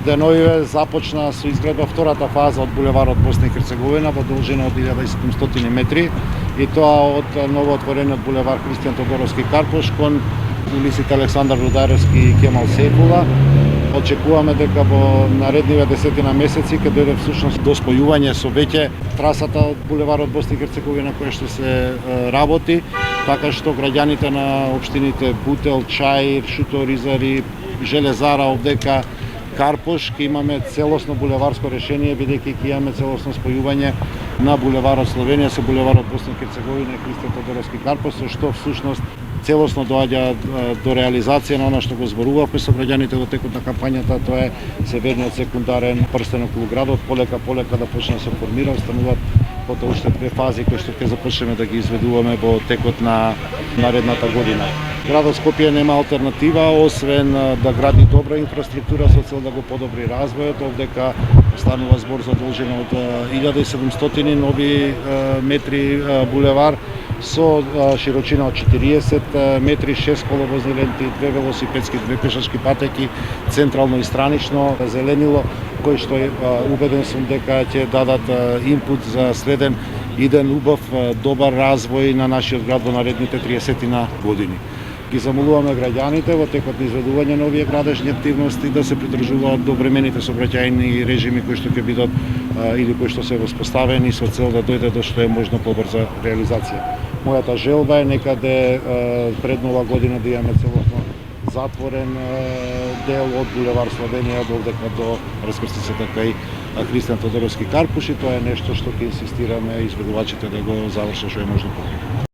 деновиве започна со изградба втората фаза од булеварот Босна и Херцеговина во должина од 1700 метри и тоа од новоотворениот булевар Христијан Тодоровски Карпош кон улиците Александар Рударевски и Кемал Сейфула. Очекуваме дека во наредниве десетина месеци ќе дојде всушност до спојување со веќе трасата од булеварот Босна и Херцеговина која што се работи, така што граѓаните на општините Бутел, Чаир, Шуто, Ризари, Железара, Овдека, Карпош ќе имаме целосно булеварско решение, бидејќи ќе имаме целосно спојување на булеварот Словенија со булеварот Босна и Херцеговина и Христијан Тодоровски Карпош, со што всушност целосно доаѓа до реализација на она што го зборувавме со граѓаните во текот на кампањата, тоа е северниот секундарен прстен околу градот, полека да почне да се формира, остануваат потоа уште две фази кои што ќе започнеме да ги изведуваме во текот на наредната година. Градот Скопје нема алтернатива освен да гради добра инфраструктура со цел да го подобри развојот. Овдека станува збор за должина од 1700 нови метри булевар со широчина од 40 метри, 6 коловозни ленти, 2 велосипедски, 2 пешачки патеки, централно и странично зеленило, кои што убеден сум дека ќе дадат инпут за следен иден убав, добар развој на нашиот град во наредните 30 години. Ги замолуваме граѓаните во текот на изведување на овие градежни активности да се придржуваат до времените сообраќајни режими кои што ќе бидат или кои што се воспоставени со цел да дојде до што е можно побрза реализација. Мојата желба е некаде пред нова година да имаме целосно затворен дел од булевар Словенија довдека до раскрстицата кај Христијан Тодоровски Карпош и тоа е нешто што ќе инсистираме изведувачите да го завршат што е можно побрзо.